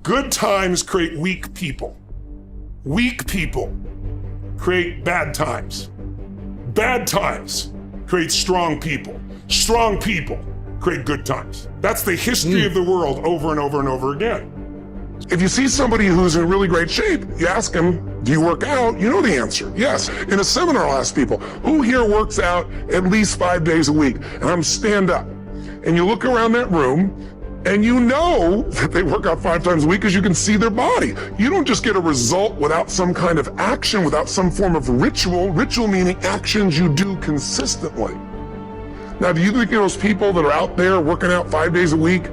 Good times create weak people. Weak people create bad times. Bad times create strong people. Strong people create good times. That's the history of the world over and over and over again. If you see somebody who's in really great shape, you ask them, do you work out? You know the answer, yes. In a seminar, I'll ask people, who here works out at least 5 days a week? And I'm stand up. And you look around that room, and you know that they work out 5 times a week because you can see their body. You don't just get a result without some kind of action, without some form of ritual. Ritual meaning actions you do consistently. Now, do you think those people that are out there working out 5 days a week,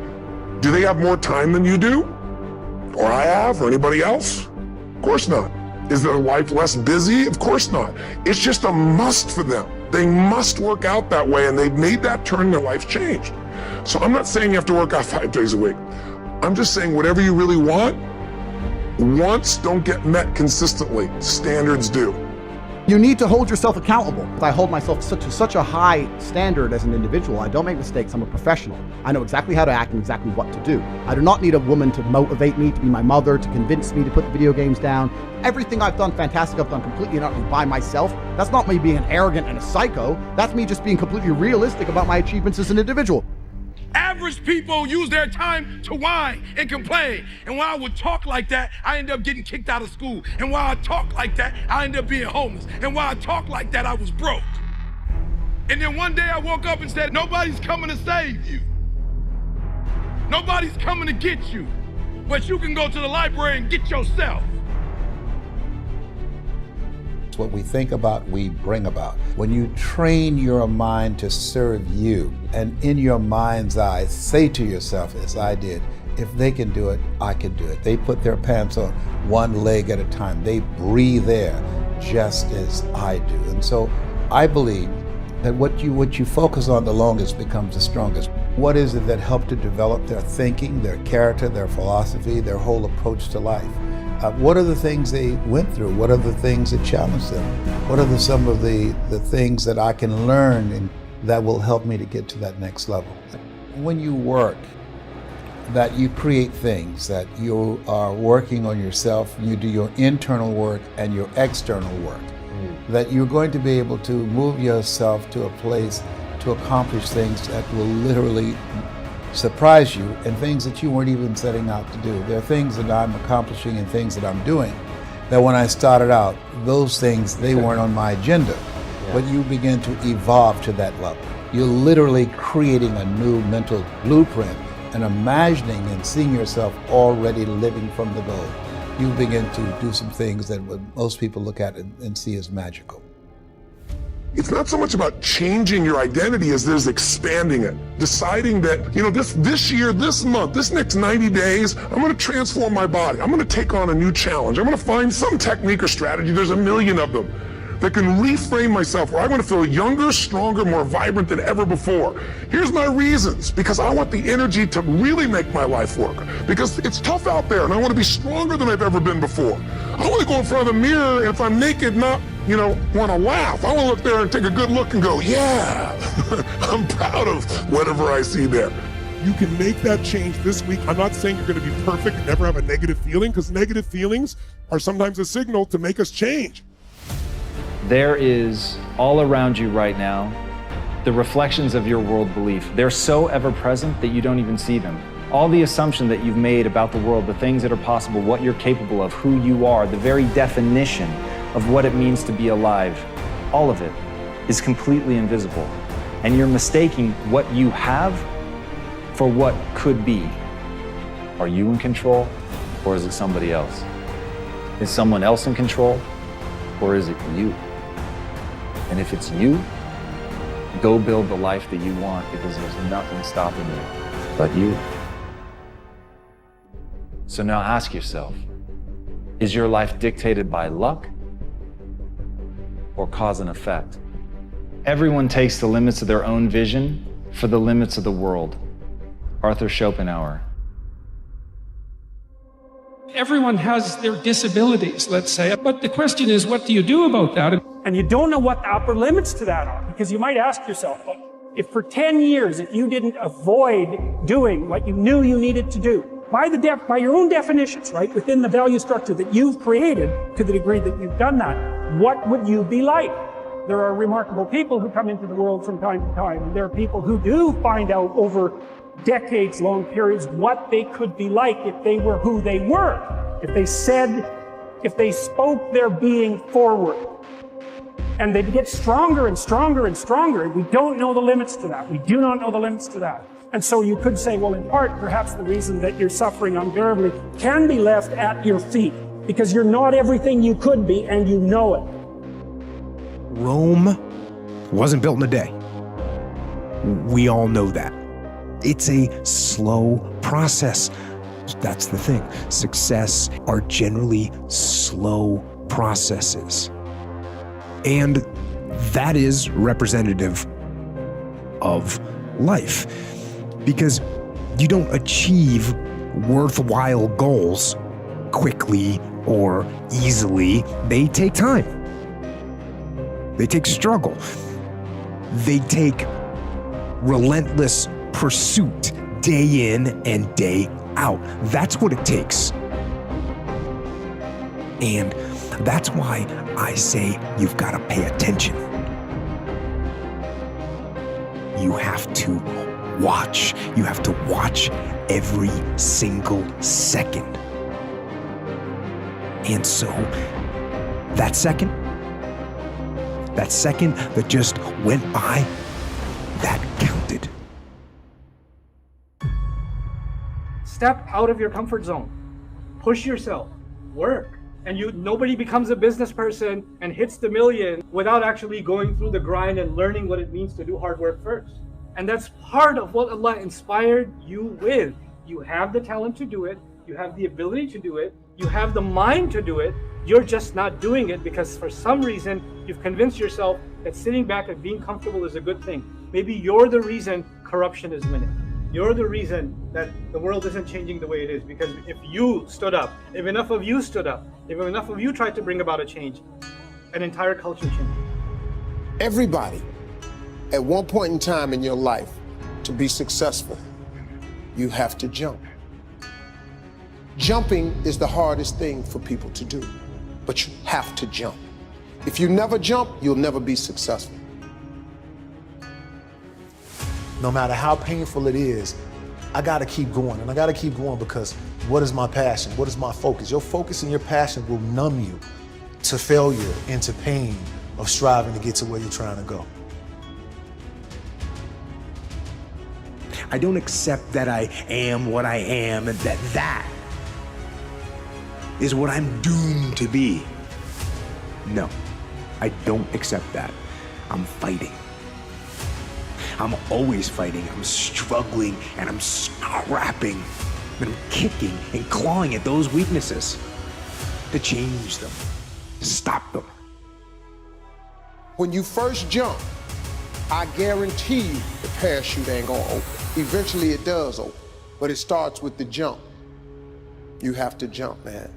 do they have more time than you do? Or I have, or anybody else? Of course not. Is their life less busy? Of course not. It's just a must for them. They must work out that way, and they've made that turn, their life's changed. So I'm not saying you have to work out 5 days a week. I'm just saying whatever you really want, wants don't get met consistently. Standards do. You need to hold yourself accountable. I hold myself to such a high standard as an individual. I don't make mistakes. I'm a professional. I know exactly how to act and exactly what to do. I do not need a woman to motivate me, to be my mother, to convince me to put the video games down. Everything I've done fantastic, I've done completely and utterly by myself. That's not me being arrogant and a psycho. That's me just being completely realistic about my achievements as an individual. Average people use their time to whine and complain. And while I would talk like that, I end up getting kicked out of school. And while I talk like that, I end up being homeless. And while I talk like that, I was broke. And then one day I woke up and said, nobody's coming to save you. Nobody's coming to get you. But you can go to the library and get yourself. What we think about, we bring about. When you train your mind to serve you, and in your mind's eye, say to yourself, as I did, if they can do it, I can do it. They put their pants on one leg at a time. They breathe air just as I do. And so I believe that what you focus on the longest becomes the strongest. What is it that helped to develop their thinking, their character, their philosophy, their whole approach to life? What are the things they went through? What are the things that challenged them? What are some of the things that I can learn and that will help me to get to that next level? When you work, that you create things, that you are working on yourself, you do your internal work and your external work, that you're going to be able to move yourself to a place to accomplish things that will literally surprise you, and things that you weren't even setting out to do. There are things that I'm accomplishing and things that I'm doing that when I started out, those things, they weren't on my agenda. But you begin to evolve to that level. You're literally creating a new mental blueprint and imagining and seeing yourself already living from the goal. You begin to do some things that most people look at and see as magical. It's not so much about changing your identity as there's expanding it. Deciding that, this year, this month, this next 90 days, I'm gonna transform my body. I'm gonna take on a new challenge. I'm gonna find some technique or strategy, there's a million of them, that can reframe myself where I'm gonna feel younger, stronger, more vibrant than ever before. Here's my reasons, because I want the energy to really make my life work. Because it's tough out there and I wanna be stronger than I've ever been before. I wanna go in front of the mirror and if I'm naked, not want to laugh. I want to look there and take a good look and go, yeah, I'm proud of whatever I see there. You can make that change this week. I'm not saying you're going to be perfect and never have a negative feeling, because negative feelings are sometimes a signal to make us change. There is all around you right now the reflections of your world belief. They're so ever present that you don't even see them. All the assumption that you've made about the world, the things that are possible, what you're capable of, who you are, the very definition of what it means to be alive, all of it is completely invisible. And you're mistaking what you have for what could be. Are you in control, or is it somebody else? Is someone else in control, or is it you? And if it's you, go build the life that you want, because there's nothing stopping you but you. So now ask yourself, is your life dictated by luck or cause and effect? Everyone takes the limits of their own vision for the limits of the world. Arthur Schopenhauer. Everyone has their disabilities, let's say, but the question is, what do you do about that? And you don't know what the upper limits to that are, because you might ask yourself, if for 10 years, if you didn't avoid doing what you knew you needed to do, by your own definitions, right, within the value structure that you've created, to the degree that you've done that, what would you be like? There are remarkable people who come into the world from time to time. There are people who do find out over decades-long periods what they could be like if they were who they were. If they spoke their being forward. And they'd get stronger and stronger and stronger. We don't know the limits to that. We do not know the limits to that. And so you could say, well, in part, perhaps the reason that you're suffering unbearably can be left at your feet, because you're not everything you could be, and you know it. Rome wasn't built in a day. We all know that. It's a slow process. That's the thing. Success are generally slow processes. And that is representative of life, because you don't achieve worthwhile goals quickly or easily. They take time. They take struggle. They take relentless pursuit day in and day out. That's what it takes. And that's why I say you've got to pay attention. You have to watch. You have to watch every single second. And so that second that just went by, that counted. Step out of your comfort zone. Push yourself. Work. And nobody becomes a business person and hits the million without actually going through the grind and learning what it means to do hard work first. And that's part of what Allah inspired you with. You have the talent to do it. You have the ability to do it. You have the mind to do it. You're just not doing it because for some reason you've convinced yourself that sitting back and being comfortable is a good thing. Maybe you're the reason corruption is winning. You're the reason that the world isn't changing the way it is, because if you stood up, if enough of you stood up, if enough of you tried to bring about a change, an entire culture changed. Everybody, at one point in time in your life, to be successful, you have to jump. Jumping is the hardest thing for people to do, but you have to jump. If you never jump, you'll never be successful. No matter how painful it is, I gotta keep going. And I gotta keep going because what is my passion? What is my focus? Your focus and your passion will numb you to failure and to pain of striving to get to where you're trying to go. I don't accept that I am what I am and that is what I'm doomed to be. No, I don't accept that. I'm fighting. I'm always fighting. I'm struggling and I'm scrapping and I'm kicking and clawing at those weaknesses to change them, to stop them. When you first jump, I guarantee you the parachute ain't gonna open. Eventually it does open, but it starts with the jump. You have to jump, man.